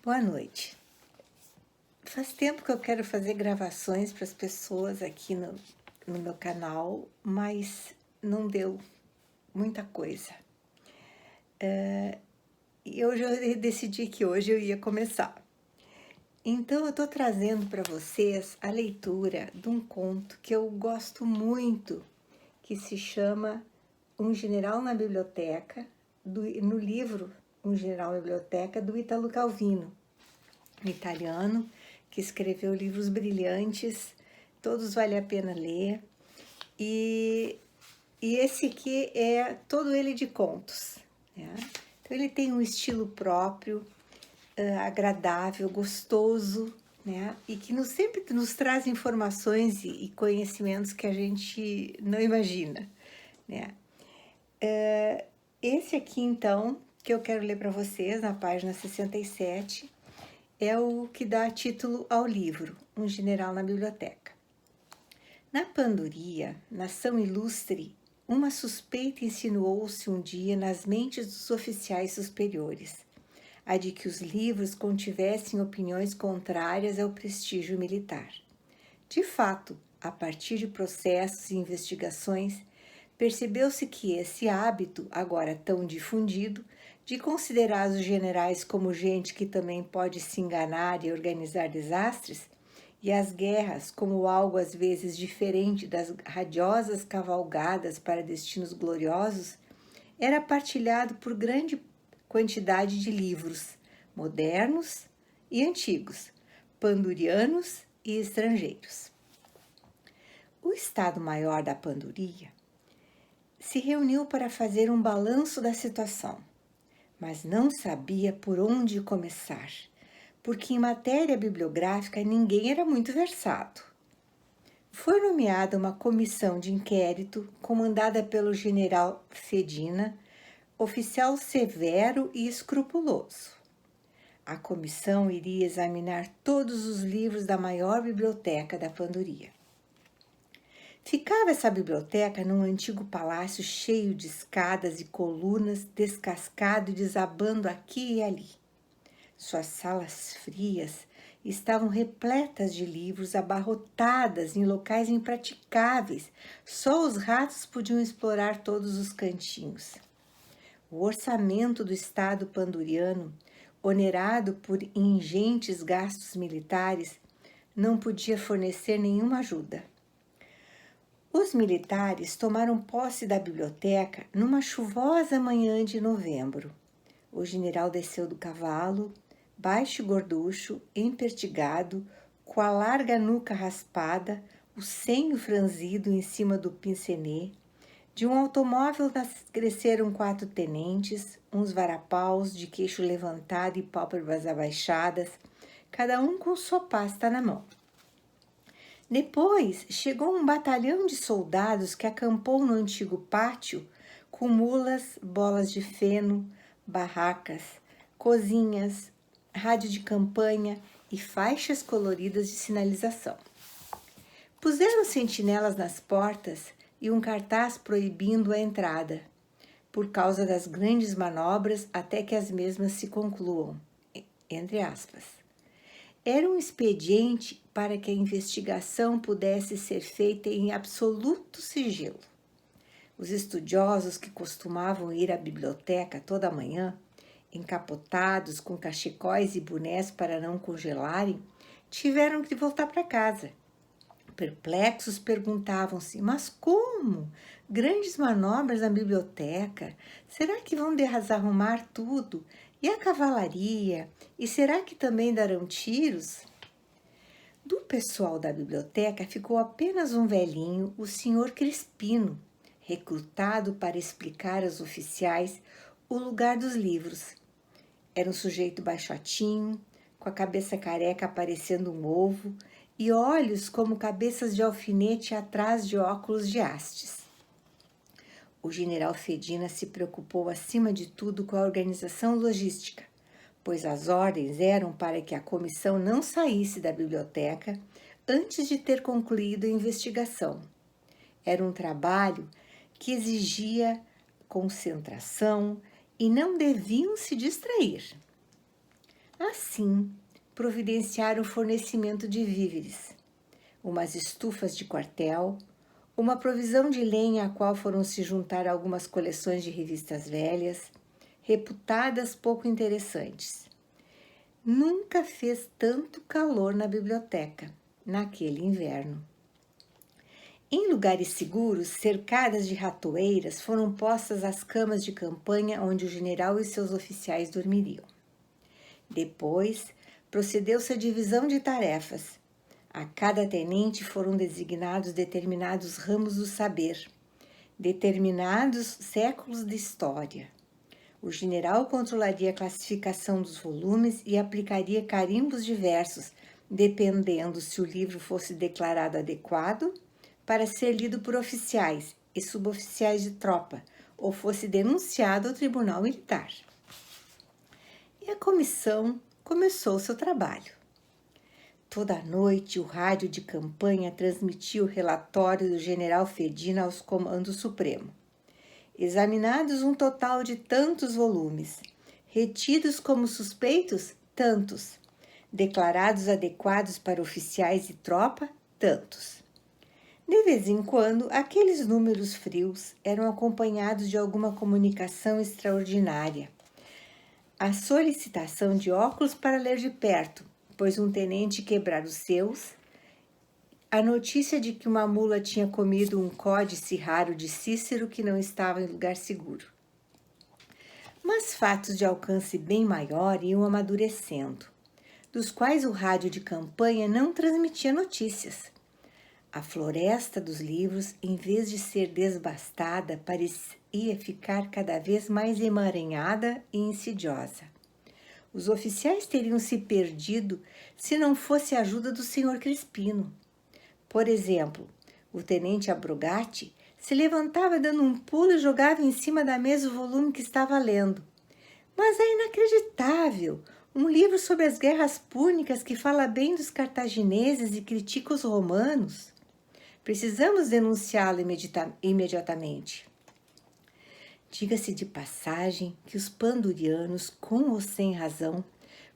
Boa noite. Faz tempo que eu quero fazer gravações para as pessoas aqui no meu canal, mas não deu muita coisa. E hoje eu decidi que hoje eu ia começar. Então eu estou trazendo para vocês a leitura de um conto que eu gosto muito, que se chama Um General na Biblioteca, no livro Um General na Biblioteca, do Italo Calvino, um italiano que escreveu livros brilhantes, todos vale a pena ler. E esse aqui é todo ele de contos, né? Então ele tem um estilo próprio, agradável, gostoso, né? E que sempre nos traz informações e conhecimentos que a gente não imagina, né? Esse aqui, então, que eu quero ler para vocês, na página 67, é o que dá título ao livro, Um General na Biblioteca. Na Pandoria, nação ilustre, uma suspeita insinuou-se um dia nas mentes dos oficiais superiores, a de que os livros contivessem opiniões contrárias ao prestígio militar. De fato, a partir de processos e investigações, percebeu-se que esse hábito, agora tão difundido, de considerar os generais como gente que também pode se enganar e organizar desastres, e as guerras como algo às vezes diferente das radiosas cavalgadas para destinos gloriosos, era partilhado por grande quantidade de livros, modernos e antigos, pandurianos e estrangeiros. O Estado-Maior da Panduria se reuniu para fazer um balanço da situação, mas não sabia por onde começar, porque em matéria bibliográfica ninguém era muito versado. Foi nomeada uma comissão de inquérito comandada pelo general Fedina, oficial severo e escrupuloso. A comissão iria examinar todos os livros da maior biblioteca da Panduria. Ficava essa biblioteca num antigo palácio cheio de escadas e colunas, descascado e desabando aqui e ali. Suas salas frias estavam repletas de livros, abarrotadas em locais impraticáveis. Só os ratos podiam explorar todos os cantinhos. O orçamento do Estado panduriano, onerado por ingentes gastos militares, não podia fornecer nenhuma ajuda. Os militares tomaram posse da biblioteca numa chuvosa manhã de novembro. O general desceu do cavalo, baixo e gorducho, empertigado, com a larga nuca raspada, o senho franzido em cima do pincenê. De um automóvel cresceram 4 tenentes, uns varapaus de queixo levantado e pálpebras abaixadas, cada um com sua pasta na mão. Depois chegou um batalhão de soldados que acampou no antigo pátio com mulas, bolas de feno, barracas, cozinhas, rádio de campanha e faixas coloridas de sinalização. Puseram sentinelas nas portas e um cartaz proibindo a entrada, por causa das grandes manobras até que as mesmas se concluam, entre aspas. Era um expediente para que a investigação pudesse ser feita em absoluto sigilo. Os estudiosos que costumavam ir à biblioteca toda manhã, encapotados com cachecóis e bonés para não congelarem, tiveram que voltar para casa. Perplexos perguntavam-se, mas como? Grandes manobras na biblioteca? Será que vão desarrumar tudo? E a cavalaria? E será que também darão tiros? Do pessoal da biblioteca ficou apenas um velhinho, o senhor Crispino, recrutado para explicar aos oficiais o lugar dos livros. Era um sujeito baixotinho, com a cabeça careca parecendo um ovo e olhos como cabeças de alfinete atrás de óculos de hastes. O general Fedina se preocupou acima de tudo com a organização logística, pois as ordens eram para que a comissão não saísse da biblioteca antes de ter concluído a investigação. Era um trabalho que exigia concentração e não deviam se distrair. Assim, providenciaram o fornecimento de víveres, umas estufas de quartel, uma provisão de lenha à qual foram se juntar algumas coleções de revistas velhas, reputadas pouco interessantes. Nunca fez tanto calor na biblioteca, naquele inverno. Em lugares seguros, cercadas de ratoeiras, foram postas as camas de campanha onde o general e seus oficiais dormiriam. Depois, procedeu-se à divisão de tarefas. A cada tenente foram designados determinados ramos do saber, determinados séculos de história. O general controlaria a classificação dos volumes e aplicaria carimbos diversos, dependendo se o livro fosse declarado adequado para ser lido por oficiais e suboficiais de tropa, ou fosse denunciado ao tribunal militar. E a comissão começou seu trabalho. Toda a noite, o rádio de campanha transmitia o relatório do general Fedina aos comandos supremo. Examinados um total de tantos volumes, retidos como suspeitos, tantos, declarados adequados para oficiais e tropa, tantos. De vez em quando, aqueles números frios eram acompanhados de alguma comunicação extraordinária. A solicitação de óculos para ler de perto, pois um tenente quebrara os seus, a notícia de que uma mula tinha comido um códice raro de Cícero que não estava em lugar seguro. Mas fatos de alcance bem maior iam amadurecendo, dos quais o rádio de campanha não transmitia notícias. A floresta dos livros, em vez de ser desbastada, parecia ficar cada vez mais emaranhada e insidiosa. Os oficiais teriam se perdido se não fosse a ajuda do senhor Crispino. Por exemplo, o tenente Abrogatti se levantava dando um pulo e jogava em cima da mesa o volume que estava lendo. Mas é inacreditável! Um livro sobre as guerras púnicas que fala bem dos cartagineses e critica os romanos. Precisamos denunciá-lo imediatamente. Diga-se de passagem que os pandurianos, com ou sem razão,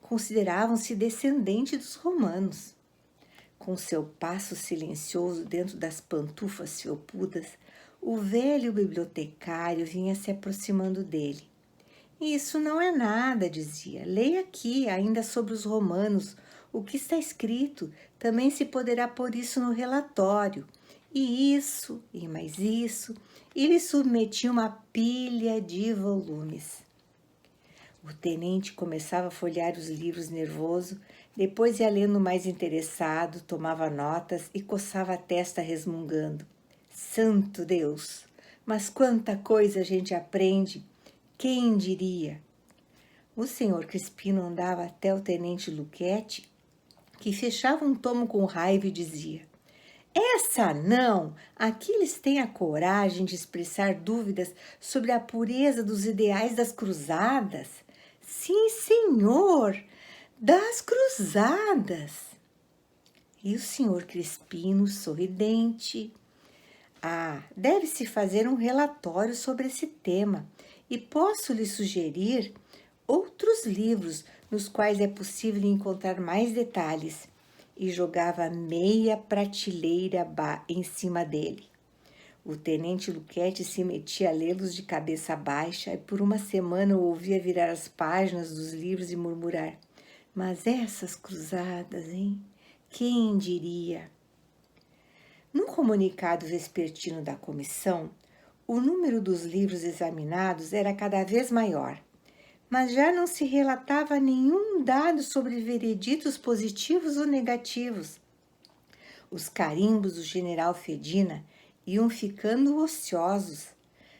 consideravam-se descendentes dos romanos. Com seu passo silencioso dentro das pantufas felpudas, o velho bibliotecário vinha se aproximando dele. Isso não é nada, dizia. Leia aqui, ainda sobre os romanos, o que está escrito. Também se poderá pôr isso no relatório. E isso, e mais isso. E lhe submetia uma pilha de volumes. O tenente começava a folhear os livros nervoso, depois ia lendo mais interessado, tomava notas e coçava a testa resmungando. Santo Deus! Mas quanta coisa a gente aprende! Quem diria? O senhor Crispino andava até o tenente Luchetti, que fechava um tomo com raiva e dizia: essa não! Aqui eles têm a coragem de expressar dúvidas sobre a pureza dos ideais das cruzadas. Sim, senhor, das cruzadas. E o senhor Crispino, sorridente. Deve-se fazer um relatório sobre esse tema e posso lhe sugerir outros livros nos quais é possível encontrar mais detalhes. E jogava meia prateleira em cima dele. O tenente Luchetti se metia a lê-los de cabeça baixa e por uma semana o ouvia virar as páginas dos livros e murmurar: mas essas cruzadas, hein? Quem diria? No comunicado vespertino da comissão, o número dos livros examinados era cada vez maior, mas já não se relatava nenhum dado sobre vereditos positivos ou negativos. Os carimbos do general Fedina iam ficando ociosos.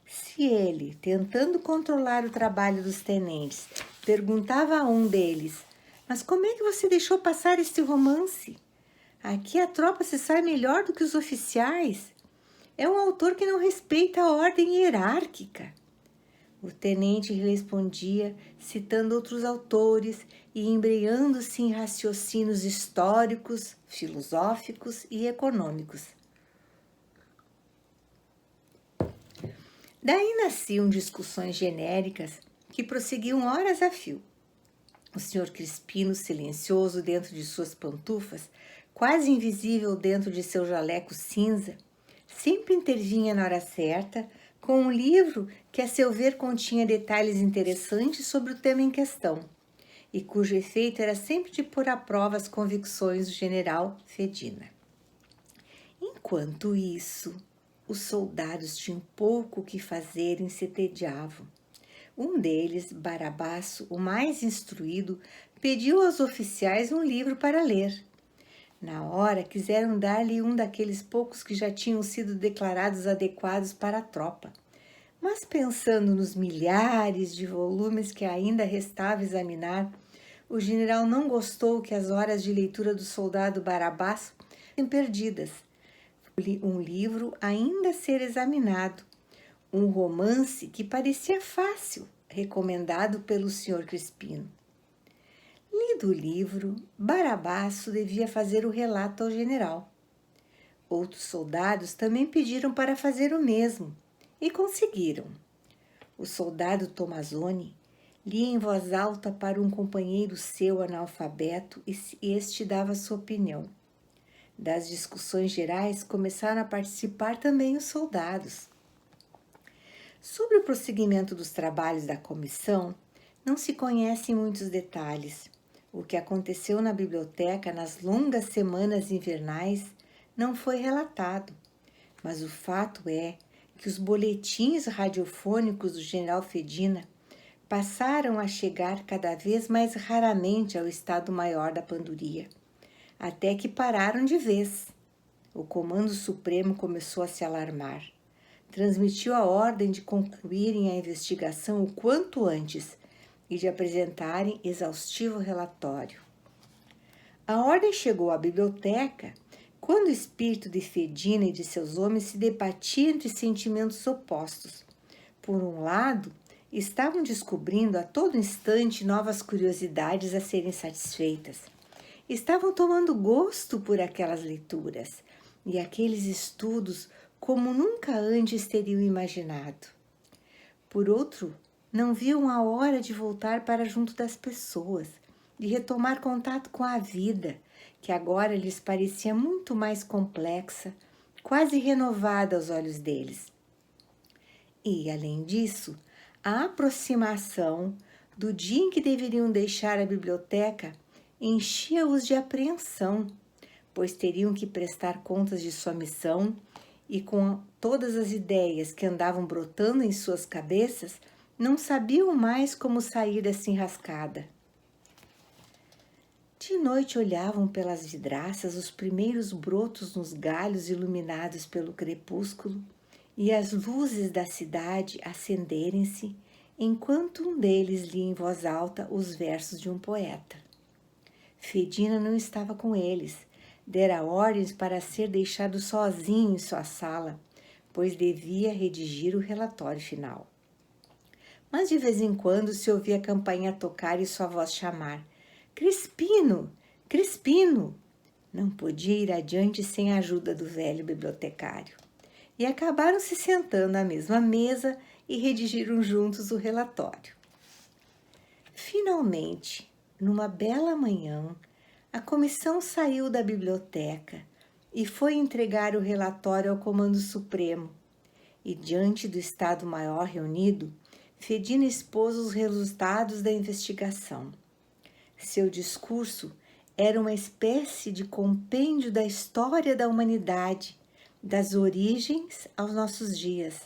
Se ele, tentando controlar o trabalho dos tenentes, perguntava a um deles: mas como é que você deixou passar este romance? Aqui a tropa se sai melhor do que os oficiais. É um autor que não respeita a ordem hierárquica. O tenente respondia, citando outros autores e embreando-se em raciocínios históricos, filosóficos e econômicos. Daí nasciam discussões genéricas que prosseguiam horas a fio. O Sr. Crispino, silencioso dentro de suas pantufas, quase invisível dentro de seu jaleco cinza, sempre intervinha na hora certa com um livro que, a seu ver, continha detalhes interessantes sobre o tema em questão e cujo efeito era sempre de pôr à prova as convicções do general Fedina. Enquanto isso, os soldados tinham pouco o que fazer e se entediavam. Um deles, Barabaço, o mais instruído, pediu aos oficiais um livro para ler. Na hora, quiseram dar-lhe um daqueles poucos que já tinham sido declarados adequados para a tropa. Mas pensando nos milhares de volumes que ainda restava examinar, o general não gostou que as horas de leitura do soldado Barabaço fossem perdidas. Um livro ainda a ser examinado, um romance que parecia fácil, recomendado pelo Sr. Crispino. Lido o livro, Barabaço devia fazer o relato ao general. Outros soldados também pediram para fazer o mesmo, e conseguiram. O soldado Tomazoni lia em voz alta para um companheiro seu analfabeto e este dava sua opinião. Das discussões gerais começaram a participar também os soldados. Sobre o prosseguimento dos trabalhos da comissão, não se conhecem muitos detalhes. O que aconteceu na biblioteca nas longas semanas invernais não foi relatado, mas o fato é que os boletins radiofônicos do general Fedina passaram a chegar cada vez mais raramente ao Estado-Maior da Panduria, até que pararam de vez. O Comando Supremo começou a se alarmar. Transmitiu a ordem de concluírem a investigação o quanto antes e de apresentarem exaustivo relatório. A ordem chegou à biblioteca quando o espírito de Fedina e de seus homens se debatia entre sentimentos opostos. Por um lado, estavam descobrindo a todo instante novas curiosidades a serem satisfeitas. Estavam tomando gosto por aquelas leituras e aqueles estudos como nunca antes teriam imaginado. Por outro, não viam a hora de voltar para junto das pessoas, de retomar contato com a vida, que agora lhes parecia muito mais complexa, quase renovada aos olhos deles. E, além disso, a aproximação do dia em que deveriam deixar a biblioteca enchia-os de apreensão, pois teriam que prestar contas de sua missão e, com todas as ideias que andavam brotando em suas cabeças, não sabiam mais como sair dessa enrascada. De noite olhavam pelas vidraças os primeiros brotos nos galhos iluminados pelo crepúsculo e as luzes da cidade acenderem-se, enquanto um deles lia em voz alta os versos de um poeta. Fedina não estava com eles, dera ordens para ser deixado sozinho em sua sala, pois devia redigir o relatório final. Mas de vez em quando se ouvia a campainha tocar e sua voz chamar: Crispino! Crispino! Não podia ir adiante sem a ajuda do velho bibliotecário. E acabaram se sentando à mesma mesa e redigiram juntos o relatório. Finalmente, numa bela manhã, a comissão saiu da biblioteca e foi entregar o relatório ao Comando Supremo. E diante do Estado-Maior reunido, Fedina expôs os resultados da investigação. Seu discurso era uma espécie de compêndio da história da humanidade, das origens aos nossos dias,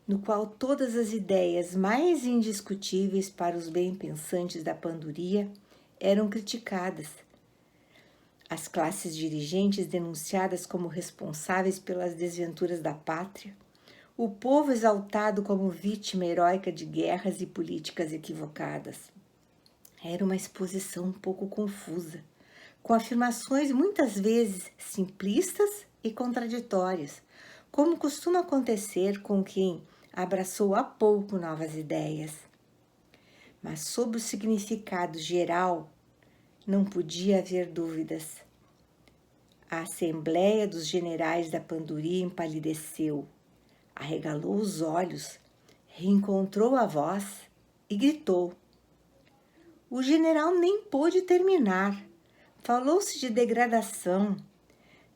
no qual todas as ideias mais indiscutíveis para os bem-pensantes da Panduria eram criticadas. As classes dirigentes denunciadas como responsáveis pelas desventuras da pátria, o povo exaltado como vítima heróica de guerras e políticas equivocadas. Era uma exposição um pouco confusa, com afirmações muitas vezes simplistas e contraditórias, como costuma acontecer com quem abraçou há pouco novas ideias. Mas sobre o significado geral não podia haver dúvidas. A Assembleia dos Generais da Panduria empalideceu, arregalou os olhos, reencontrou a voz e gritou: O general nem pôde terminar. Falou-se de degradação,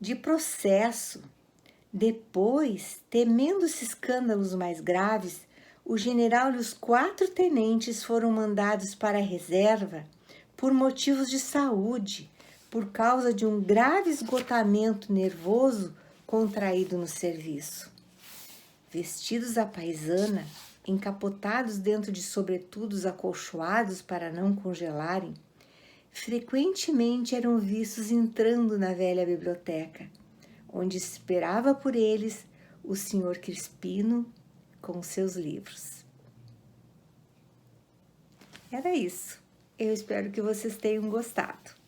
de processo. Depois, temendo-se escândalos mais graves, o general e os 4 tenentes foram mandados para a reserva por motivos de saúde, por causa de um grave esgotamento nervoso contraído no serviço. Vestidos à paisana, encapotados dentro de sobretudos acolchoados para não congelarem, frequentemente eram vistos entrando na velha biblioteca, onde esperava por eles o Sr. Crispino com seus livros. Era isso. Eu espero que vocês tenham gostado.